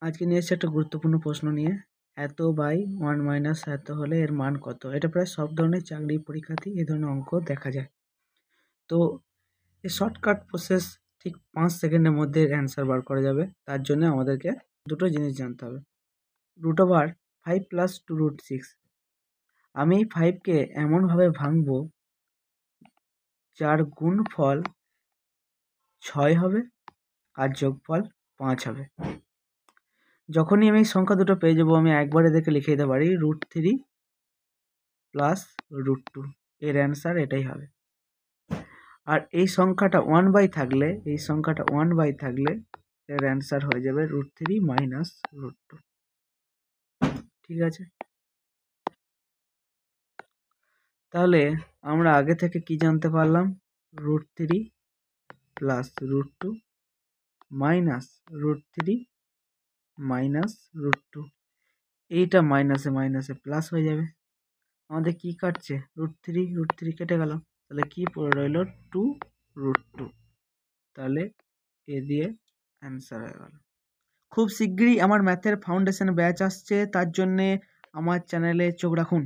আজকে নিয়ে এসেছি একটা গুরুত্বপূর্ণ প্রশ্ন নিয়ে। এত বাই 1 মাইনাস এত হলে এর মান কত? এটা প্রায় সব ধরনের চাকরি পরীক্ষাতেই এই ধরনের অঙ্ক দেখা যায়। তো এই শর্টকাট প্রসেস ঠিক 5 সেকেন্ডের মধ্যে এর অ্যান্সার বার করা যাবে। তার জন্য আমাদেরকে দুটো জিনিস জানতে হবে। √5 প্লাস 2√6। আমি এই 5কে এমনভাবে ভাঙবো যার গুণফল 6 হবে আর যোগফল 5 হবে। যখনই আমি এই সংখ্যা দুটো পেয়ে যাবো, আমি একবারে দেখে লিখে দিতে পারি √3 প্লাস √2। এর অ্যান্সার এটাই হবে। আর এই সংখ্যাটা 1/, থাকলে এর অ্যান্সার হয়ে যাবে √3 মাইনাস √2। ঠিক আছে, তাহলে আমরা আগে থেকে কি জানতে পারলাম? √3 প্লাস √2 মাইনাস √3 মাইনাস √2। এইটা মাইনাসে মাইনাসে প্লাস হয়ে যাবে। আমাদের কি কাটছে? √3 কেটে গেল, তাহলে কি পড়ে রইল? 2√2। তাহলে এ দিয়ে অ্যান্সার হয়ে গেল। খুব শিগগিরই আমার ম্যাথের ফাউন্ডেশন ব্যাচ আসছে, তার জন্যে আমার চ্যানেলে চোখ রাখুন।